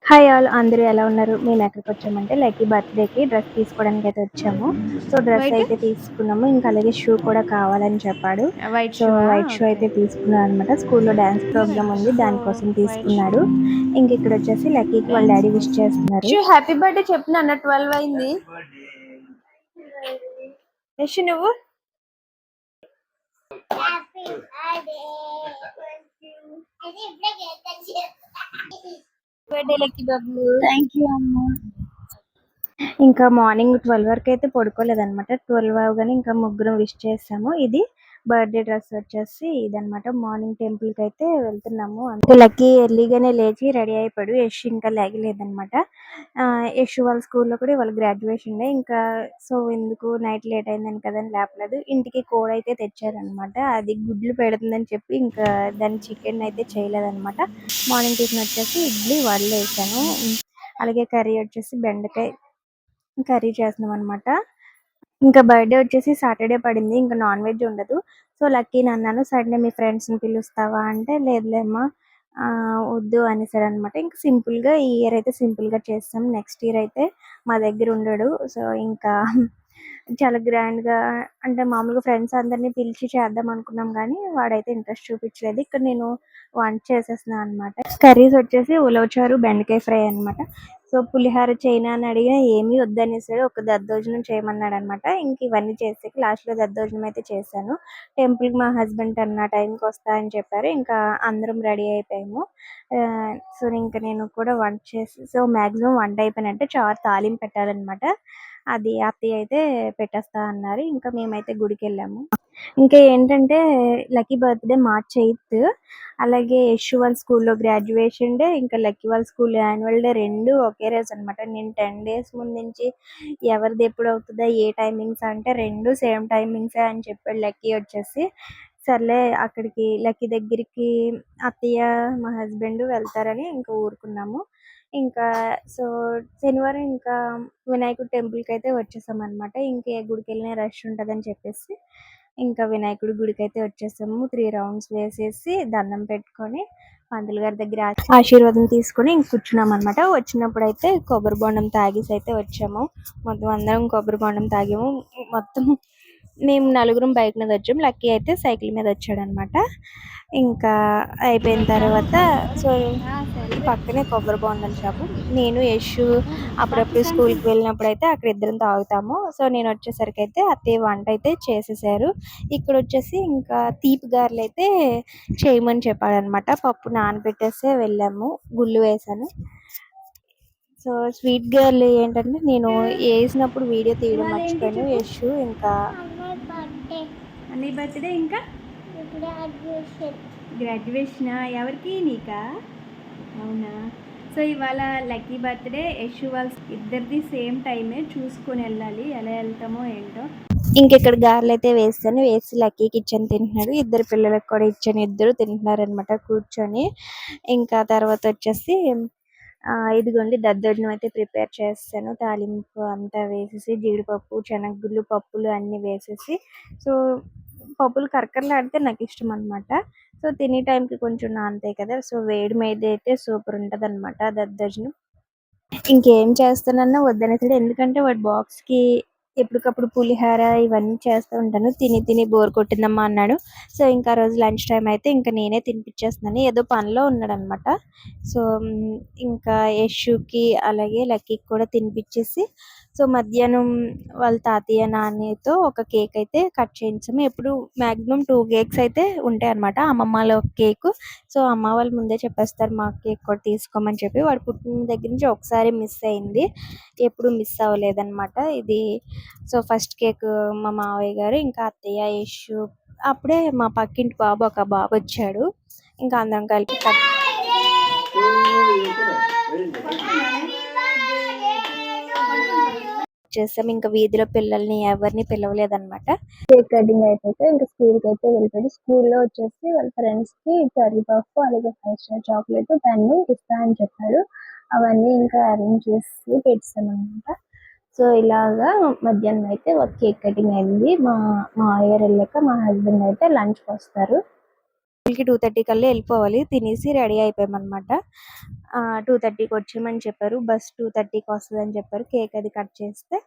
Hi all అందరూ ఎలా ఉన్నారు? మేము ఎక్కడికి వచ్చామంటే లక్కీ బర్త్‌డేకి డ్రెస్ తీసుకోవడానికి అయితే వచ్చాము. సో, డ్రెస్ వైట్ అయితే తీసుకున్నాము. ఇంకా అలాగే షూ కూడా కావాలని చెప్పాడు. White so, shoe white shoe okay. అయితే తీసుకున్నాడనమాట. స్కూల్‌లో డాన్స్ ప్రోగ్రామ్ ఉంది. సో దానికోసం వైట్ షూ తీసుకున్నాడు. ఇంక ఇక్కడ వచ్చేసి లక్కీకి వాళ్ళ డాన్స్ డాడీ విష్ కోసం. చేస్తున్నారు. షూ హ్యాపీ బర్త్డే చెప్పు నాన్న 12 అయింది. యశ్ నువ్వు birthday lucky Babu. Thank you అమ్మ. ఇంకా మార్నింగ్ 12 వరకు అయితే పడుకోలేదనమాట. 12 అవ్వగానే ఇంకా ముగ్గురం విష్ చేసాము. ఇది బర్త్‌డే డ్రెస్ వచ్చేసి ఇదనమాట. మార్నింగ్ టెంపుల్‌కి అయితే వెళ్తున్నాము. అంటే లక్కీ ఎర్లీగానే లేచి రెడీ అయిపోయాడు. యష్ ఇంకా లెగలేదనమాట. యష్ వాళ్ళ స్కూల్‌లో కూడా ఇవాళ గ్రాడ్యుయేషన్ డే. ఇంకా సో, ఎందుకు నైట్ లేట్ అయిందని కదా అని లేపలేదు. ఇంటికి కోడి అయితే తెచ్చారనమాట. అది గుడ్లు పెడుతుందని చెప్పి ఇంకా దాన్ని చికెన్ అయితే చేయలేదనమాట. మార్నింగ్ టిఫిన్ వచ్చేసి ఇడ్లీ, వడలేసాను. అలాగే కర్రీ వచ్చేసి బెండకాయ కర్రీ చేస్తున్నామనమాట. ఇంకా బర్త్‌డే వచ్చేసి సాటర్‌డే పడింది. ఇంకా నాన్ వెజ్ ఉండదు. సో, లక్కీని అన్నాను, సండే మీ ఫ్రెండ్స్‌ని పిలుస్తావా అంటే, లేదులే అమ్మా వద్దు అనేసారనమాట. ఇంక సింపుల్‌గా ఈ ఇయర్ అయితే సింపుల్‌గా చేసాం. నెక్స్ట్ ఇయర్ అయితే మా దగ్గర ఉండడు. సో, ఇంకా చాలా గ్రాండ్‌గా అంటే మామూలుగా ఫ్రెండ్స్ అందరిని పిలిచి చేద్దాం అనుకున్నాం గానీ, వాడైతే ఇంట్రెస్ట్ చూపించలేదు. ఇక్కడ నేను వంట చేసేస్తున్నాను అనమాట. కర్రీస్ వచ్చేసి ఉలవచారు, బెండకాయ ఫ్రై అనమాట. సో, పులిహోర చేయనా అని అడిగినా ఏమీ వద్దనేసాడు. ఒక దద్దోజనం చేయమన్నాడనమాట. ఇంక ఇవన్నీ చేసాక లాస్ట్‌లో దద్దోజనం అయితే చేశాను. టెంపుల్‌కి మా హస్బెండ్ అన్న టైంకి వస్తా అని చెప్పారు. ఇంకా అందరం రెడీ అయిపోయాము. సో, ఇంక నేను కూడా వంట చేసి సో, మాక్సిమం వంట అయిపోయినట్టే. చారు తాలింపు పెట్టాలనమాట. అది అత్తయ్య అయితే పెట్టేస్తా అన్నారు. ఇంకా మేమైతే గుడికెళ్ళాము. ఇంకా ఏంటంటే లక్కీ బర్త్‌డే మార్చ్ 8. అలాగే యష్ వాళ్ళ స్కూల్‌లో గ్రాడ్యుయేషన్ డే, ఇంకా లక్కీ వాళ్ళ స్కూల్‌లో యాన్యువల్ డే 2 ఒకే రోజు అనమాట. నేను 10 డేస్ ముందు నుంచి ఎవరిది ఎప్పుడు అవుతదా? ఏ టైమింగ్స్ అంటే 2 సేమ్ టైమింగ్సే అని చెప్పాడు లక్కీ వచ్చేసి. సర్లే అక్కడికి లక్కీ దగ్గరికి అత్తయ్య, మా హస్బెండ్ వెళ్తారని ఇంకా ఊరుకున్నాము. ఇంకా సో, శనివారం ఇంకా వినాయకుడి టెంపుల్‌కైతే వచ్చేసామనమాట. ఇంక ఏ గుడికెళ్ళినా రష్ ఉంటదని చెప్పేసి ఇంకా వినాయకుడి గుడికైతే వచ్చేసాము. 3 రౌండ్స్ వేసేసి దండం పెట్టుకొని పంతులు గారి దగ్గర ఆశీర్వాదం తీసుకొని ఇంక కూర్చున్నామనమాట. వచ్చినప్పుడైతే కొబ్బరి బొండం తాగేసి అయితే వచ్చాము. మొత్తం అందరం కొబ్బరి బొండం తాగాము. మొత్తం మేము నలుగురం బైక్ మీద వచ్చాం. లక్కీ అయితే సైకిల్ మీద వచ్చాడనమాట. ఇంకా అయిపోయిన తర్వాత సో, పక్కనే కొబ్బరి బొండాల షాపు. నేను, యష్ అప్పుడప్పుడు స్కూల్‌కి వెళ్ళినప్పుడైతే అక్కడ ఇద్దరం తాగుతాము. సో, నేనొచ్చేసరికైతే అత్తయ్య వంట అయితే చేసేసారు. ఇక్కడొచ్చేసి ఇంకా తీపి గారెలైతే చేయమని చెప్పాడనమాట. పప్పు నానబెట్టేసే వెళ్ళాము. గుళ్ళు వేశాను. సో, స్వీట్ గారెలు ఏంటంటే నేను ఏసినప్పుడు వీడియో తీయడం ఇవాళ ఏంటి మర్చిపోయాను. చెప్పు. యష్ ఇంకా అన్నయ్య బర్త్డే ఇంకా గ్రాడ్యుయేషనా ఎవరికి నీకా? అవునా. సో ఇవాళ లక్కీ బర్త్డే యశ్ వాళ్ళ ఇద్దరిది సేమ్ టైమే చూసుకొని వెళ్ళాలి. ఎలా వెళ్తామో ఏంటో. ఇంకిక్కడ గారెలైతే వేసాను. వేసి లక్కీకి ఇచ్చాను తింటున్నాడు. ఇద్దరు పిల్లలకి కూడా ఇచ్చాను. ఇద్దరు తింటున్నారనమాట కూర్చొని. ఇంకా తర్వాత వచ్చేసి ఇదిగోండి దద్దోజనం అయితే ప్రిపేర్ చేసేసాను. తాలింపు అంతా వేసేసి జీడిపప్పు, శనగగుళ్ళు, పప్పులు అన్నీ వేసేసి సో, పప్పులు కరకరలాడితే నాకిష్టం అనమాట. సో, తినే టైంకి కొంచెం నానతాయి కదా! సో, వేడి మీద అయితే సూపర్ ఉంటదనమాట దద్దోజనం. ఇంకేం చేస్తానన్నా వద్దనేసాడు. ఎందుకంటే వాడి బాక్స్‌కి ఎప్పటికప్పుడు పులిహోర ఇవన్నీ చేస్తూ ఉంటాను. తిని తిని బోర్ కొట్టిందమ్మా అన్నాడు. సో, ఇంకా ఆ రోజు లంచ్ టైమ్ అయితే ఇంక నేనే తినిపించేస్తున్నాను. ఏదో పనిలో ఉన్నాడనమాట. సో, ఇంకా యష్‌కి అలాగే లక్కీకి కూడా తినిపించేసి సో, మధ్యాహ్నం వాళ్ళ తాతయ్య, నాన్నయ్యతో ఒక కేక్ అయితే కట్ చేయించాము. ఎప్పుడు మాక్సిమం 2 కేక్స్ అయితే ఉంటాయన్నమాట. అమ్మమ్మల కేకు. సో, అమ్మ వాళ్ళు ముందే చెప్పేస్తారు మాకు కేక్ కూడా తీసుకోమని చెప్పి. వాడు పుట్టిన దగ్గర నుంచి ఒకసారి మిస్ అయింది. ఎప్పుడు మిస్ అవ్వలేదన్నమాట. ఇది సో, ఫస్ట్ కేక్ మా మావయ్య గారు, ఇంకా అత్తయ్య, యష్ అప్పుడే మా పక్కింటి బాబు ఒక బాబొచ్చాడు. ఇంకా అందరం కలిపి చేసాం. ఇంకా వీధిలో పిల్లల్ని ఎవరిని పిలవలేదన్నమాట. కేక్ కటింగ్ అయిపోతే ఇంకా స్కూల్‌కి అయితే వెళ్ళిపోయాడు. స్కూల్‌లో వచ్చేసి వాళ్ళ ఫ్రెండ్స్‌కి కర్రీ పఫ్ అలాగే 5 స్టార్ చాక్లెట్, పెన్ను ఇస్తా అని చెప్పాడు. అవన్నీ ఇంకా అరేంజ్ చేసి పెట్టేసామన్నమాట. సో, ఇలాగా మధ్యాహ్నం అయితే ఒక కేక్ కటింగ్ అయింది. మా మావయ్య గారు వెళ్ళాక మా హస్బెండ్ అయితే లంచ్‌కి వస్తారు. 2:30 కల్లా వెళ్ళిపోవాలి. తినేసి రెడీ అయిపోయామన్నమాట. 2:30కి వచ్చేయమని చెప్పారు. బస్ 2:30కి వస్తుందని చెప్పారు. కేక్ అది కట్ చేస్తే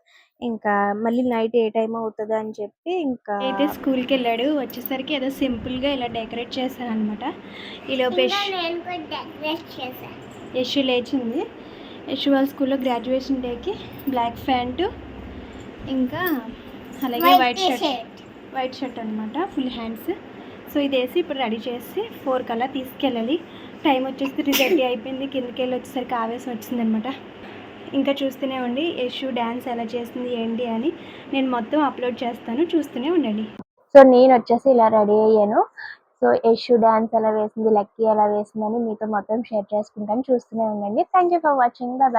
ఇంకా మళ్ళీ నైట్ ఏ టైం అవుతుందో అని చెప్పి ఇంకా అయితే స్కూల్కి వెళ్ళాడు. వచ్చేసరికి ఏదో సింపుల్గా ఇలా డెకరేట్ చేశాను అనమాట. ఈలోపు యశు లేచింది. యశు వాళ్ళ స్కూల్లో గ్రాడ్యుయేషన్ డేకి బ్లాక్ ప్యాంటు ఇంకా అలాగే వైట్ షర్ట్ అనమాట, ఫుల్ హ్యాండ్స్. సో ఇది వేసి ఇప్పుడు రెడీ చేసి 4 కల్లా తీసుకెళ్ళాలి. టైం వచ్చేసి 3:30 అయిపోయింది. కిందకి వెళ్ళి వచ్చేసరికి ఆవేశం వచ్చిందనమాట. ఇంకా చూస్తూనే ఉండి యశు డ్యాన్స్ ఎలా చేస్తుంది ఏంటి అని నేను మొత్తం అప్లోడ్ చేస్తాను, చూస్తూనే ఉండండి. సో నేను వచ్చేసి ఇలా రెడీ అయ్యాను. సో యశు డ్యాన్స్ ఎలా వేసింది, లక్కీ ఎలా వేసిందని మీతో మొత్తం షేర్ చేసుకుంటాను, చూస్తూనే ఉండండి. Thank you for watching. Bye.